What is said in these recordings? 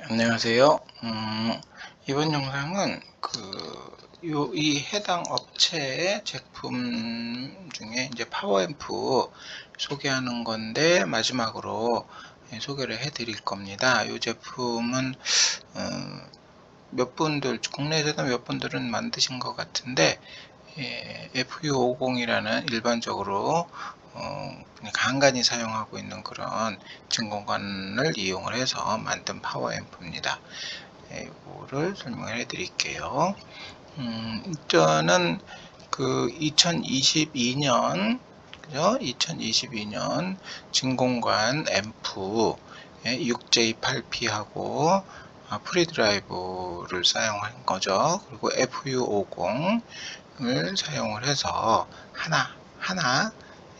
안녕하세요. 이번 영상은 이 해당 업체의 제품 중에 이제 파워앰프 소개하는 건데, 마지막으로 소개를 해 드릴 겁니다. 이 제품은 몇 분들, 국내에서도 몇 분들은 만드신 것 같은데, FU50이라는 일반적으로 그냥 간간히 사용하고 있는 그런 진공관을 이용을 해서 만든 파워앰프입니다. 이거를 설명을 해 드릴게요. 일단은 2022년, 그죠? 2022년 진공관 앰프 6J8P하고 프리드라이브를 사용한 거죠. 그리고 FU50을 사용을 해서 하나,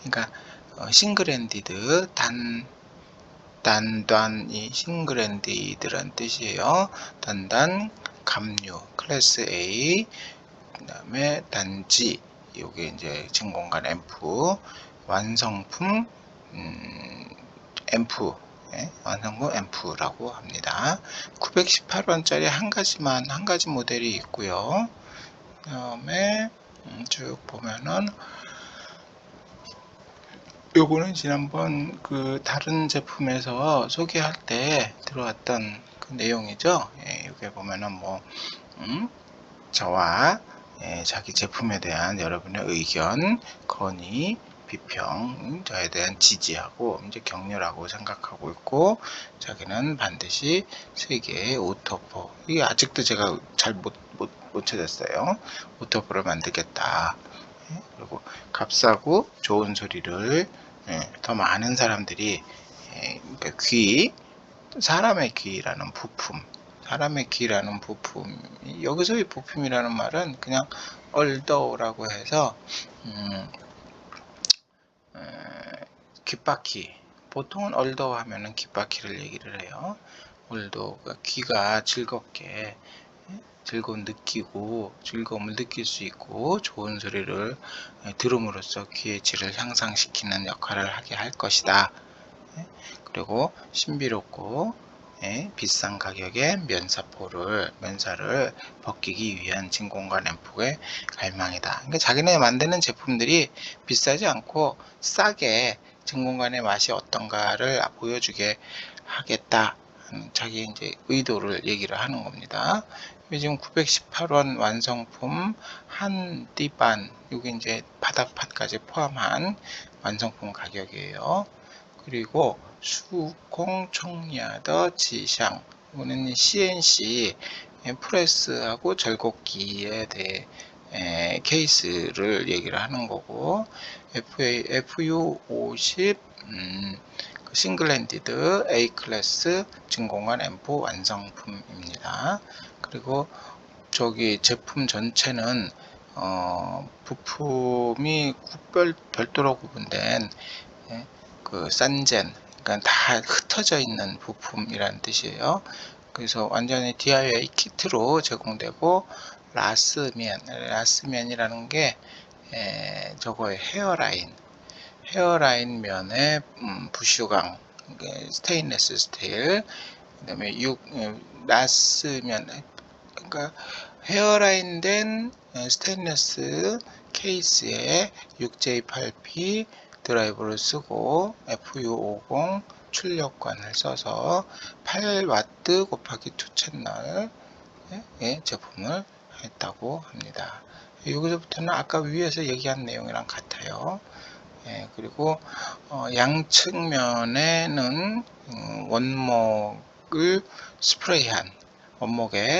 그러니까 싱글핸디드, 단단이 싱글핸디드란 뜻이에요. 단단, 감류, 클래스 A, 그 다음에 단지, 요게 이제 진공관 앰프, 완성품, 앰프, 완성품 앰프라고 합니다. 918원짜리 한 가지 모델이 있고요. 그 다음에 쭉 보면은 요거는 지난번 다른 제품에서 소개할 때 들어왔던 그 내용이죠. 여기 보면은 저와 자기 제품에 대한 여러분의 의견, 건의, 비평, 저에 대한 지지하고 이제 격려라고 생각하고 있고, 자기는 반드시 세계의 오토포, 이게 아직도 제가 잘 못 찾았어요. 오토포를 만들겠다. 그리고 값싸고 좋은 소리를 더 많은 사람들이, 그러니까 사람의 귀라는 부품, 여기서의 부품이라는 말은 그냥 얼더라고 해서 귓바퀴, 보통은 얼더 하면은 귓바퀴를 얘기를 해요. 얼더가 귀가 즐거움을 느낄 수 있고 좋은 소리를 들음으로써 귀의 질을 향상시키는 역할을 하게 할 것이다. 그리고 신비롭고 비싼 가격의 면사를 벗기기 위한 진공관 앰프의 갈망이다. 그러니까 자기네 만드는 제품들이 비싸지 않고 싸게 진공관의 맛이 어떤가를 보여주게 하겠다. 자기 이제 의도를 얘기를 하는 겁니다. 지금 918원 완성품 한 띠반, 이게 이제 바닥판까지 포함한 완성품 가격이에요. 그리고 수공 청야더 지샹, 이거는 CNC 프레스하고 절곡기에 대해 케이스를 얘기를 하는 거고, FU50 싱글핸디드 A 클래스 진공관 앰프 완성품입니다. 그리고 저기 제품 전체는 부품이 별도로 구분된 싼젠, 그러니까 다 흩어져 있는 부품이라는 뜻이에요. 그래서 완전히 DIY 키트로 제공되고, 라스면이라는 게 저거의 헤어라인 면에 부슈강, 스테인리스 스틸, 그 다음에 라스면, 그러니까 헤어라인 된 스테인리스 케이스에 6J8P 드라이버를 쓰고 FU50 출력관을 써서 8W 곱하기 2채널 제품을 했다고 합니다. 여기서부터는 아까 위에서 얘기한 내용이랑 같아요. 그리고 양측면에는 원목에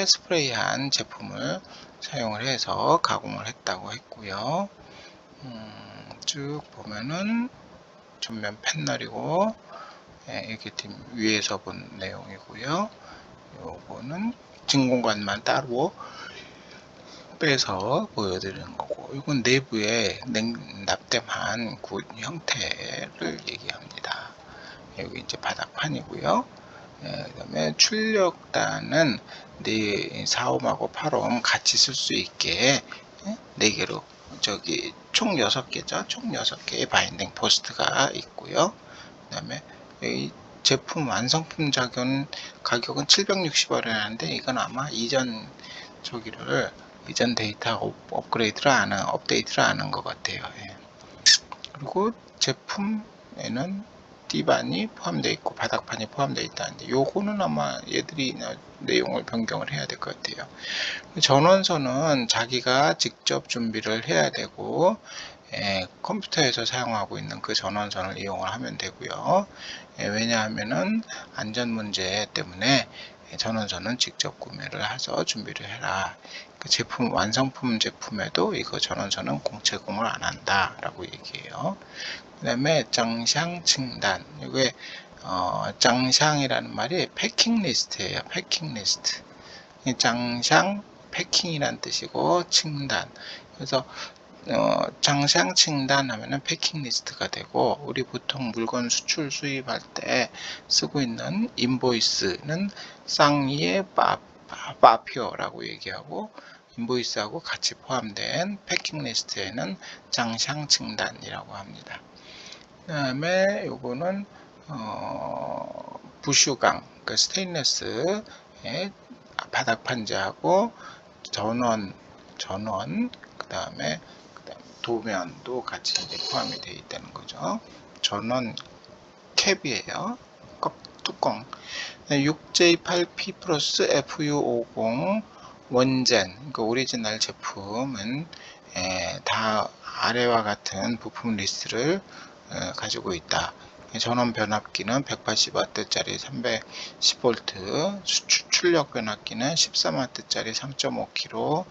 스프레이한 제품을 사용을 해서 가공을 했다고 했고요. 쭉 보면은 전면 패널이고, 이렇게 위에서 본 내용이고요. 요거는 진공관만 따로 빼서 보여드리는 거고, 이건 내부에 납땜한 형태를 얘기합니다. 여기 이제 바닥판이고요. 그 다음에 출력단은 4옴하고 8옴 같이 쓸 수 있게 4개로, 총 6개죠. 총 6개의 바인딩 포스트가 있고요. 그 다음에 여기 제품 완성품 가격은 760원이라는데 이건 아마 이전 데이터 업데이트를 안 한 것 같아요. 예. 그리고 제품에는 D반이 포함되어 있고 바닥판이 포함되어 있다는데 요거는 아마 얘들이 내용을 변경을 해야 될 것 같아요. 전원선은 자기가 직접 준비를 해야 되고 컴퓨터에서 사용하고 있는 그 전원선을 이용을 하면 되고요. 왜냐하면은 안전 문제 때문에 전원선은 직접 구매를 해서 준비를 해라. 그 제품 완성품 제품에도 이거 전원선은 제공을 안 한다 라고 얘기해요. 그 다음에 장샹 칭단, 이게 장샹이라는 말이 패킹 리스트예요. 패킹 리스트. 장샹 패킹이란 뜻이고 칭단, 그래서 장샹 칭단 하면은 패킹 리스트가 되고, 우리 보통 물건 수출 수입할 때 쓰고 있는 인보이스는 쌍이의 빠표라고 얘기하고, 인보이스하고 같이 포함된 패킹 리스트에는 장샹 칭단이라고 합니다. 그 다음에 요거는 부슈강, 그러니까 스테인레스의 바닥 판지하고 전원 그 다음에 도면도 같이 이제 포함이 되어 있다는 거죠. 전원 캡이에요. 뚜껑. 6J8P 플러스 FU50 원젠, 그러니까 오리지널 제품은 다 아래와 같은 부품 리스트를 가지고 있다. 전원 변압기는 180W짜리 310V, 출력 변압기는 13W짜리 3.5kg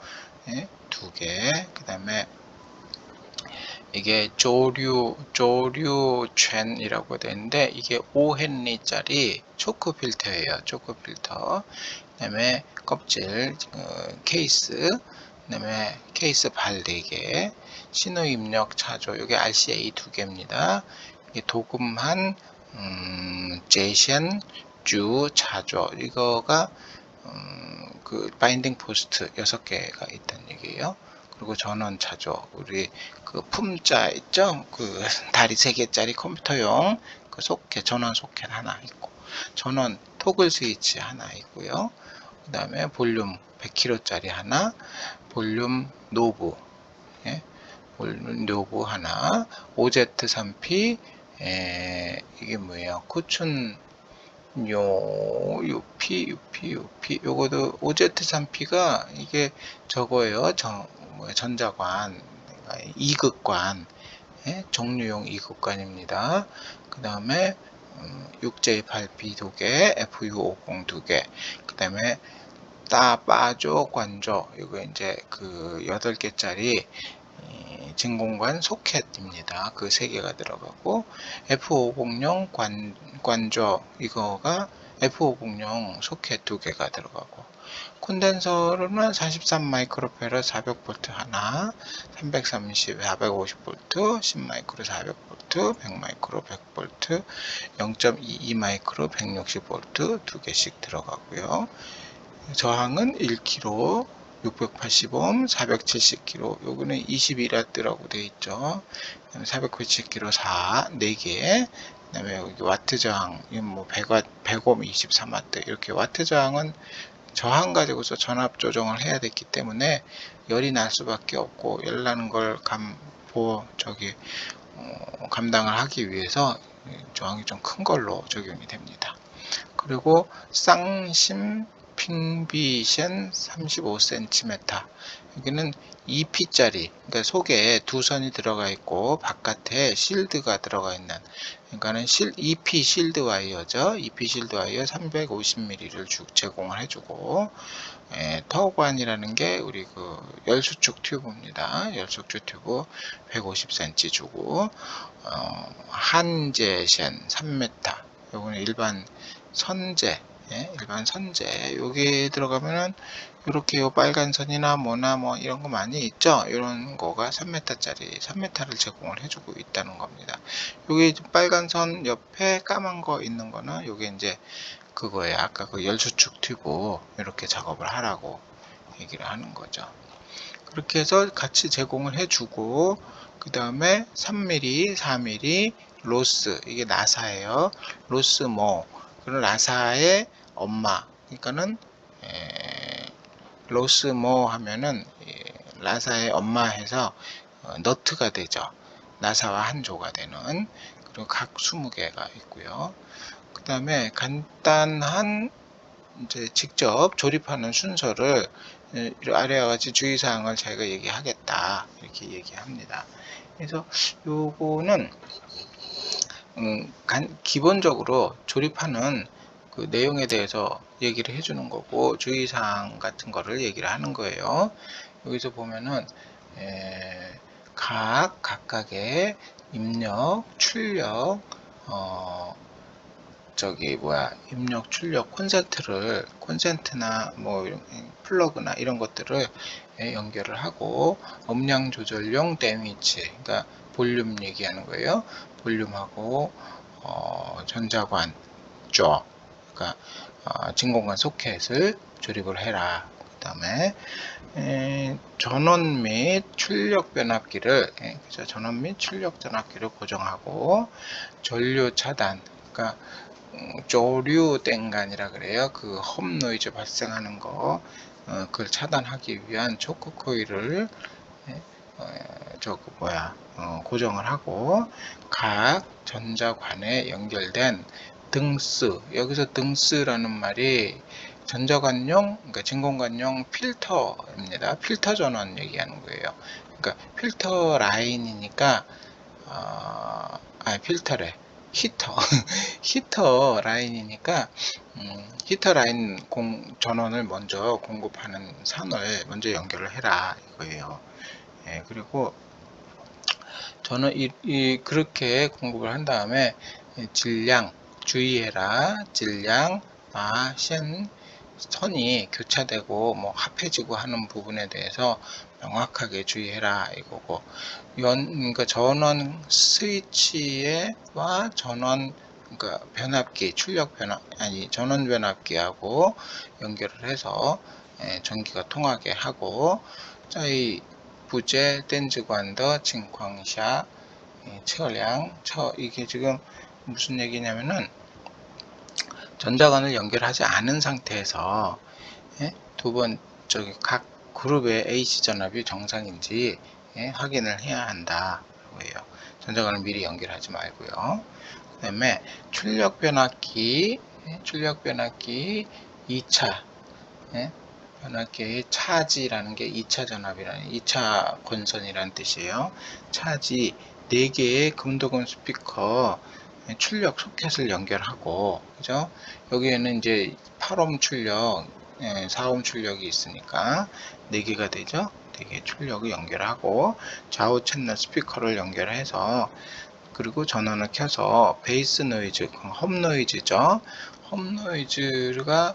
2개, 그 다음에 이게 조류첸이라고 되는데 이게 5헨리짜리 초크 필터예요. 초크 필터. 그 다음에 껍질 케이스, 그 다음에 케이스 발 4개, 신호 입력 차조, 이게 RCA 2개입니다. 이게 도금한 제션 주 차조, 이거가 그 바인딩 포스트 6개가 있다는 얘기예요. 그리고 전원 차조, 우리 그 품자 있죠? 그 다리 3개짜리 컴퓨터용 그 소켓, 전원 소켓 하나 있고, 전원 토글 스위치 하나 있고요. 그 다음에 볼륨 100kg짜리 하나, 볼륨 노브, 볼륨 노브 하나, OZ3P, 이게 뭐예요? 쿠춘 UP, 요거도 OZ3P가 이게 저거예요. 전자관, 2극관, 정류용 2극관입니다. 그 다음에 6J8B 2개, FU50 2개, 그 다음에 빠조 관조, 이거 이제 그 8개짜리 진공관 소켓입니다. 그 3개가 들어가고, F500용 관조, 이거가 F500용 소켓 2개가 들어가고, 콘덴서는 43 마이크로페럿 400V 하나, 330 450V, 10 마이크로 400V, 100 마이크로 100V, 0.22 마이크로 160V 2개씩 들어가고요. 저항은 1kg, 680옴, 470kg, 요거는 21W라고 되어 있죠. 490kg 4개. 그 다음에 여기 와트 저항, 뭐 100옴 23W, 이렇게 와트 저항은 저항 가지고서 전압 조정을 해야 됐기 때문에 열이 날 수밖에 없고, 열 나는 걸 감당을 하기 위해서 저항이 좀 큰 걸로 적용이 됩니다. 그리고 쌍심 핑비션 35cm, 여기는 2P짜리, 그러니까 속에 2선이 들어가 있고 바깥에 실드가 들어가 있는, 그러니까는 2P 실드 와이어죠. 2P 실드 와이어 350mm를 제공을 해주고, 터관이라는 게 우리 그 열수축 튜브입니다. 열수축 튜브 150cm 주고, 한제션 3m, 요거는 일반 선제, 일반 선제, 여기 들어가면은 이렇게 요 빨간 선이나 뭐나 뭐 이런 거 많이 있죠. 이런 거가 3m짜리 3m를 제공을 해주고 있다는 겁니다. 여기 빨간 선 옆에 까만 거 있는 거는 요게 이제 그거예요. 아까 그 열수축 튜브 이렇게 작업을 하라고 얘기를 하는 거죠. 그렇게 해서 같이 제공을 해주고, 그 다음에 3mm, 4mm, 로스, 이게 나사예요. 로스모, 그리고 나사의 엄마. 그러니까는 로스모 하면은 나사의 엄마 해서 너트가 되죠. 나사와 한 조가 되는. 그리고 각 20개가 있고요. 그 다음에 간단한 이제 직접 조립하는 순서를 아래와 같이 주의사항을 저희가 얘기하겠다, 이렇게 얘기합니다. 그래서 요거는 기본적으로 조립하는 그 내용에 대해서 얘기를 해주는 거고, 주의사항 같은 거를 얘기를 하는 거예요. 여기서 보면은 각각의 입력, 출력, 입력, 출력, 콘센트나 뭐 플러그나 이런 것들을 연결을 하고, 음량 조절용 데미지, 그러니까 볼륨 얘기하는 거예요. 볼륨하고 전자관 쪽, 그러니까 진공관 소켓을 조립을 해라. 그 다음에 전원 및 출력 변압기를 전원 및 출력 변압기를 고정하고, 전류 차단, 그러니까 조류 땡간이라 그래요. 그 홈 노이즈 발생하는 거, 그걸 차단하기 위한 초크 코일을 고정을 하고, 각 전자관에 연결된 등스, 여기서 등스라는 말이 전자관용, 그러니까 진공관용 필터입니다. 필터 전원 얘기하는 거예요. 그러니까 필터 라인이니까 필터래, 히터 히터 라인이니까 히터 라인 전원을 먼저 공급하는 선을 먼저 연결을 해라, 이거예요. 그리고 저는 그렇게 공급을 한 다음에 질량 주의해라. 질량, 센 선이 교차되고 뭐 합해지고 하는 부분에 대해서 명확하게 주의해라, 이거고, 그러니까 전원 스위치와 전원, 그러니까 변압기, 전원 변압기하고 연결을 해서 전기가 통하게 하고, 이 부재 댄즈관더 칭광샤测量 이게 지금 무슨 얘기냐면은, 전자관을 연결하지 않은 상태에서 각 그룹의 AC 전압이 정상인지 확인을 해야 한다, 고요. 전자관을 미리 연결하지 말고요. 그 다음에 출력 변압기 2차 변압기의 차지라는 게 2차 전압이라는 2차 권선이라는 뜻이에요. 차지 4개의 금도금 스피커 출력 소켓을 연결하고, 그죠? 여기에는 이제 8옴 출력, 4옴 출력이 있으니까 4개가 되죠. 4개 출력을 연결하고, 좌우 채널 스피커를 연결해서, 그리고 전원을 켜서 베이스 노이즈, 홈 노이즈죠. 홈 노이즈가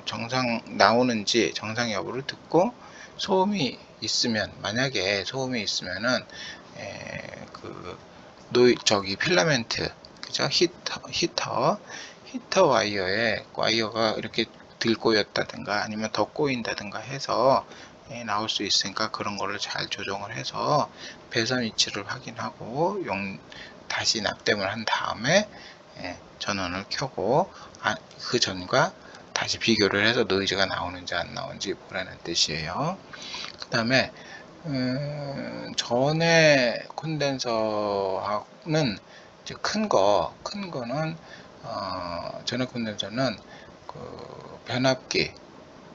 정상 나오는지 정상 여부를 듣고, 소음이 있으면, 만약에 소음이 있으면은 필라멘트, 그죠? 히터 와이어가 이렇게 들 꼬였다든가 아니면 더 꼬인다든가 해서 나올 수 있으니까, 그런 거를 잘 조정을 해서 배선 위치를 확인하고 다시 납땜을 한 다음에 전원을 켜고, 그 전과 다시 비교를 해서 노이즈가 나오는지 안 나오는지 보라는 뜻이에요. 그 다음에 전에 콘덴서는 이제 큰 거는 전에 콘덴서는 그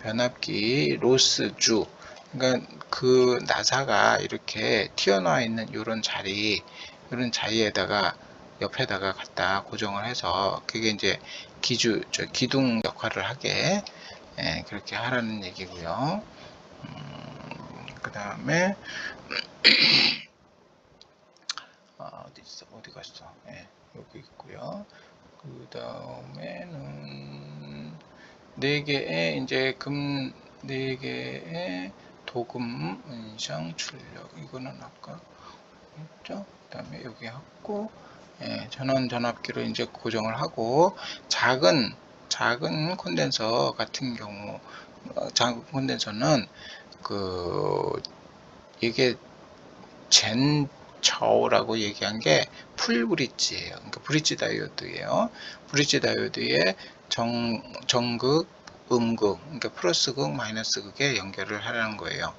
변압기 로스주, 그러니까 그 나사가 이렇게 튀어나와 있는 이런 자리에다가 옆에다가 갖다 고정을 해서, 그게 이제 기둥 역할을 하게 그렇게 하라는 얘기고요. 그 다음에 어디 갔어? 여기 있고요. 그 다음에는 4개의 이제 4개의 도금 음상 출력, 이거는 아까 했죠. 그 다음에 여기 하고, 전원 전압기로 이제 고정을 하고, 작은 콘덴서 같은 경우, 작은 콘덴서는 이게 저우라고 얘기한 게 풀 브릿지예요. 그러니까 브릿지 다이오드예요. 브릿지 다이오드의 정극, 음극, 그러니까 플러스극, 마이너스극에 연결을 하라는 거예요.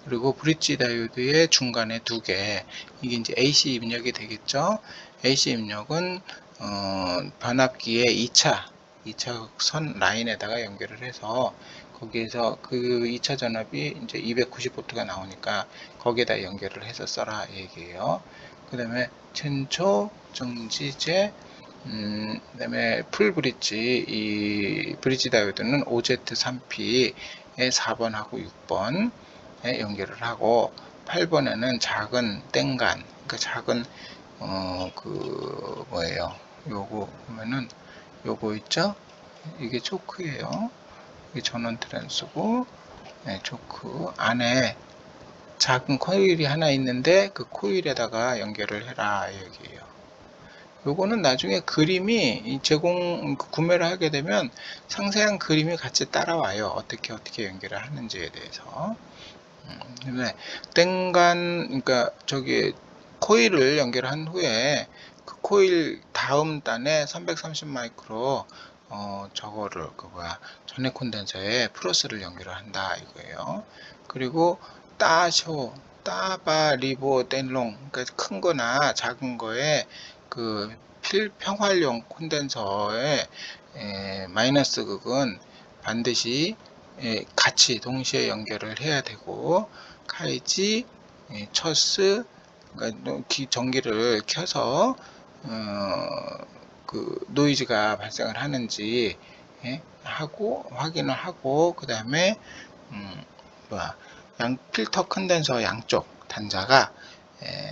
그리고 브릿지 다이오드의 중간에 두 개, 이게 이제 AC 입력이 되겠죠. AC 입력은 변압기의 2차 선 라인에다가 연결을 해서 거기에서 그 2차 전압이 이제 290V가 나오니까 거기에다 연결을 해서 써라 얘기예요. 그 다음에 전초 정지제, 그 다음에 풀 브릿지, 이 브릿지 다이오드는 OZ3P의 4번하고 6번에 연결을 하고, 8번에는 작은 땡간, 그러니까 작은 그 뭐예요, 요거 보면은 요거 있죠, 이게 초크예요. 이게 전원 트랜스고, 네, 초크 안에 작은 코일이 하나 있는데 그 코일에다가 연결을 해라 여기에요. 요거는 나중에 그림이 구매를 하게 되면 상세한 그림이 같이 따라와요. 어떻게 연결을 하는지에 대해서. 그다음에 땡간, 그러니까 저기 코일을 연결한 후에 그 코일 다음 단에 330 마이크로 저거를 전해 콘덴서에 플러스를 연결을 한다 이거예요. 그리고 따바 리보 땡롱, 그러니까 큰 거나 작은 거에 그 필평활용 콘덴서의 마이너스 극은 반드시 같이 동시에 연결을 해야 되고, 카이지, 처스, 그러니까 전기를 켜서 그 노이즈가 발생을 하는지 하고 확인을 하고, 그 다음에 필터 컨덴서 양쪽 단자가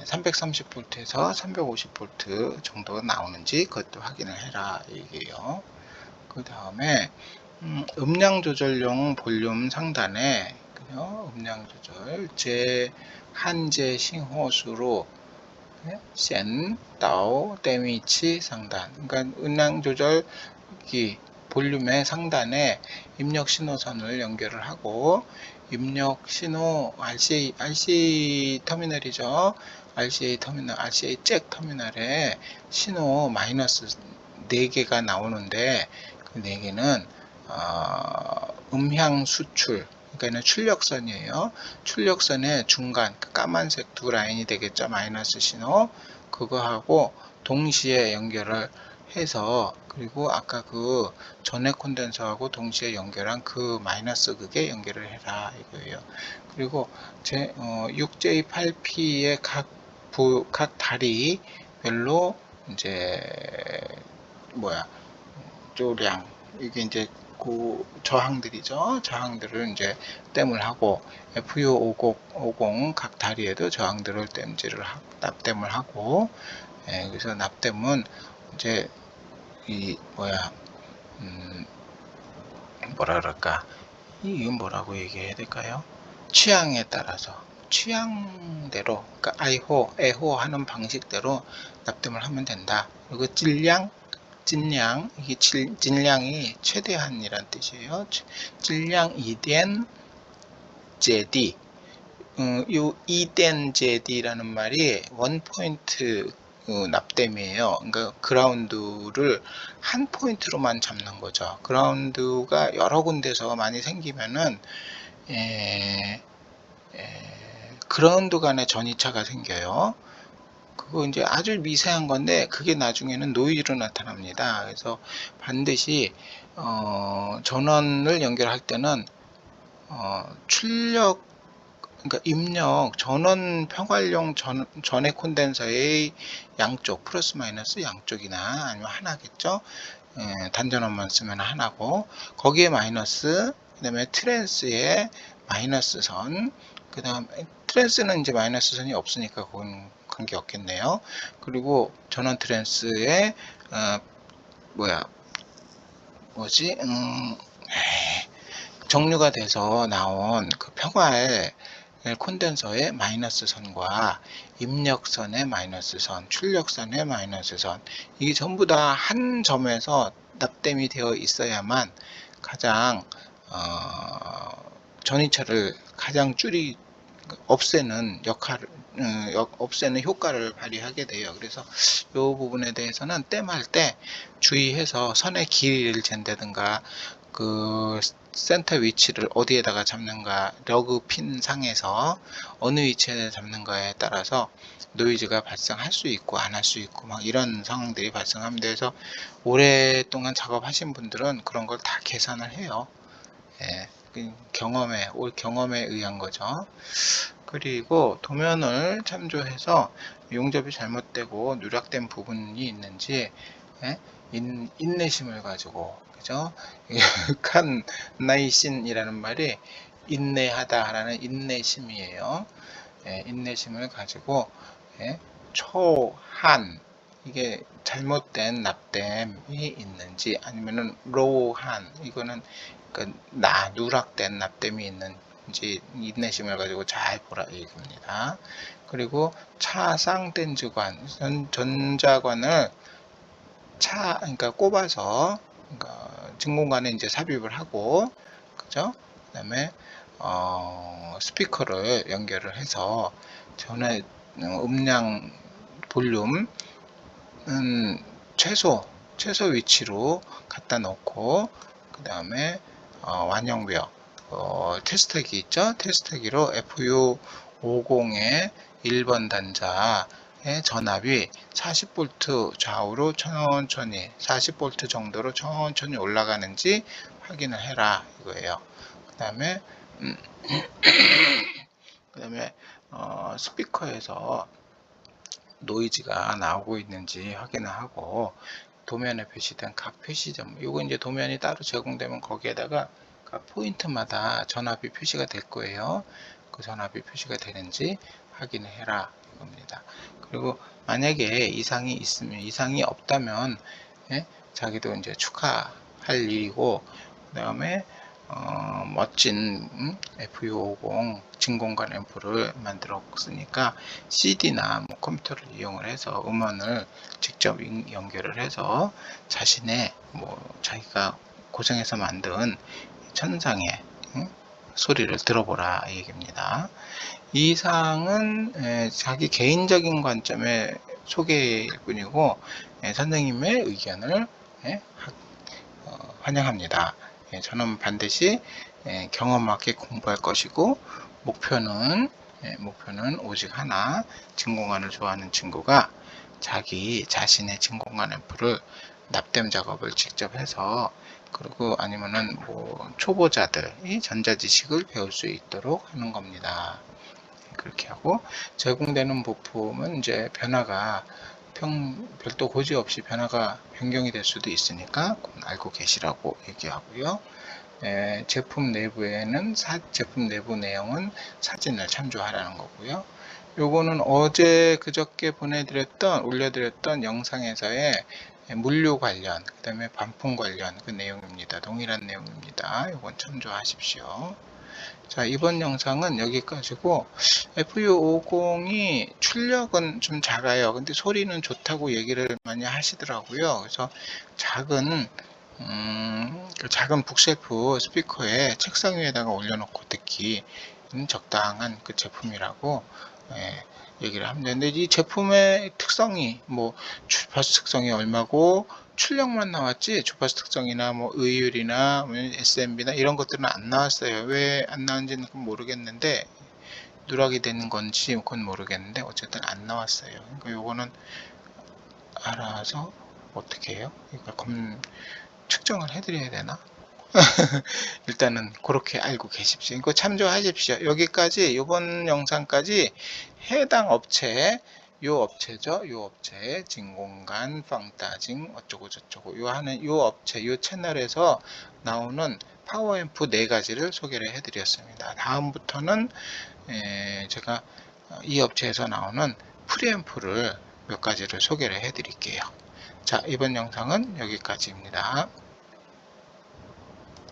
330V에서 350V 정도 나오는지 그것도 확인을 해라 얘기예요. 그 다음에 음량 조절용 볼륨 상단에 음량 조절 한제 싱호수로 센, 다오, 데미치 상단, 그러니까 음량 조절기 볼륨의 상단에 입력 신호선을 연결을 하고, 입력 신호 RCA 터미널이죠. RCA 잭 터미널에 신호 마이너스 4개가 나오는데, 그 4개는 음향 수출, 그러니까 출력선이에요. 출력선의 중간, 까만색 두 라인이 되겠죠. 마이너스 신호. 그거하고 동시에 연결을 해서, 그리고 아까 그 전해 콘덴서하고 동시에 연결한 그 마이너스 극에 연결을 해라 이거예요. 그리고 6J8P의 각 다리별로 이제 조량, 이게 이제 그 저항들이죠. 저항들을 이제 댐을 하고, FU50 각 다리에도 저항들을 납땜을 하고, 그래서 납땜은 이제 뭐라 그럴까, 이건 뭐라고 얘기해야 될까요? 취향에 따라서 취향대로, 그러니까 애호 하는 방식대로 납땜을 하면 된다. 그리고 찔량, 이게 질량이 최대한이란 뜻이에요. 질량 2된 제디, 이 2된 제디라는 말이 원포인트 납땜이에요. 그러니까 그라운드를 한 포인트로만 잡는 거죠. 그라운드가 여러 군데서 많이 생기면은 그라운드 간에 전이차가 생겨요. 그거 이제 아주 미세한 건데 그게 나중에는 노이즈로 나타납니다. 그래서 반드시 전원을 연결할 때는 출력, 그러니까 입력, 전원 평활용 전해 콘덴서의 양쪽, 플러스 마이너스 양쪽이나 아니면 하나겠죠. 단전원만 쓰면 하나고, 거기에 마이너스, 그 다음에 트랜스에 마이너스 선, 그 다음 트랜스는 이제 마이너스 선이 없으니까 그건 관계 없겠네요. 그리고 전원 트랜스에 정류가 돼서 나온 그 평활 콘덴서의 마이너스 선과 입력선의 마이너스 선, 출력선의 마이너스 선, 이게 전부 다 한 점에서 납땜이 되어 있어야만 가장 전이차를 가장 없애는 역할을, 없애는 효과를 발휘하게 돼요. 그래서 이 부분에 대해서는 땜할 때 주의해서 선의 길이를 잰다든가 그 센터 위치를 어디에다가 잡는가, 러그 핀 상에서 어느 위치에 잡는가에 따라서 노이즈가 발생할 수 있고 안 할 수 있고 막 이런 상황들이 발생합니다. 그래서 오랫동안 작업하신 분들은 그런 걸 다 계산을 해요. 예, 올 경험에 의한 거죠. 그리고 도면을 참조해서 용접이 잘못되고 누락된 부분이 있는지, 예? 인내심을 가지고, 그죠? 칸나이신이라는 말이 인내하다라는 인내심이에요. 예, 인내심을 가지고, 예? 초한, 이게 잘못된 납땜이 있는지, 아니면은 로우한, 이거는 누락된 납땜이 있는지 인내심을 가지고 잘 보라 얘기입니다. 그리고 차쌍댄즈관, 전자관을 그러니까 꼽아서, 그러니까 진공관에 이제 삽입을 하고, 그죠? 그다음에 스피커를 연결을 해서 전에 음량 볼륨은 최소 위치로 갖다 놓고, 그 다음에 완영벽 테스트기 있죠? 테스트기로 FU50의 1번 단자의 전압이 40V 좌우로 천천히 40V 정도로 천천히 올라가는지 확인을 해라 이거예요. 그 다음에 스피커에서 노이즈가 나오고 있는지 확인을 하고, 도면에 표시된 각 표시점, 이거 이제 도면이 따로 제공되면 거기에다가 각 포인트마다 전압이 표시가 될 거예요. 그 전압이 표시가 되는지 확인을 해라 이겁니다. 그리고 만약에 이상이 있으면, 이상이 없다면, 예? 자기도 이제 축하할 일이고, 그 다음에 멋진 FU50 진공관 앰프를 만들었으니까 CD나 뭐 컴퓨터를 이용을 해서 음원을 직접 연결을 해서 자신의 자기가 고생해서 만든 천상의 소리를 들어보라 이 얘기입니다. 이 사항은 자기 개인적인 관점의 소개일 뿐이고 선생님의 의견을 환영합니다. 저는 반드시 경험하게 공부할 것이고, 목표는 오직 하나, 진공관을 좋아하는 친구가 자기 자신의 진공관 앰프를 납땜 작업을 직접 해서, 그리고 아니면은 초보자들이 전자지식을 배울 수 있도록 하는 겁니다. 그렇게 하고, 제공되는 부품은 이제 변화가 별도 고지 없이 변화가 변경이 될 수도 있으니까 알고 계시라고 얘기하고요. 제품 내부에는 제품 내부 내용은 사진을 참조하라는 거고요. 요거는 어제 그저께 올려드렸던 영상에서의 물류 관련, 그 다음에 반품 관련 그 내용입니다. 동일한 내용입니다. 요건 참조하십시오. 자, 이번 영상은 여기까지고, FU50이 출력은 좀 작아요. 근데 소리는 좋다고 얘기를 많이 하시더라고요. 그래서 작은 북셀프 스피커에 책상 위에다가 올려놓고 듣기 적당한 그 제품이라고 얘기를 합니다. 근데 이 제품의 특성이 주파수 특성이 얼마고 출력만 나왔지 주파수 특성이나 의율이나 SMB나 이런 것들은 안 나왔어요. 왜 안 나왔는지는 모르겠는데, 누락이 되는 건지 그건 모르겠는데 어쨌든 안 나왔어요. 그러니까 요거는 알아서 어떻게 해요? 그러니까 측정을 해드려야 되나? 일단은 그렇게 알고 계십시오. 이거 참조하십시오. 여기까지, 이번 영상까지 해당 업체, 요 업체죠. 요 업체 진공관 펑따징 어쩌고 저쩌고 요 업체 요 채널에서 나오는 파워앰프 4가지를 소개를 해드렸습니다. 다음부터는 제가 이 업체에서 나오는 프리앰프를 몇 가지를 소개를 해드릴게요. 자, 이번 영상은 여기까지입니다.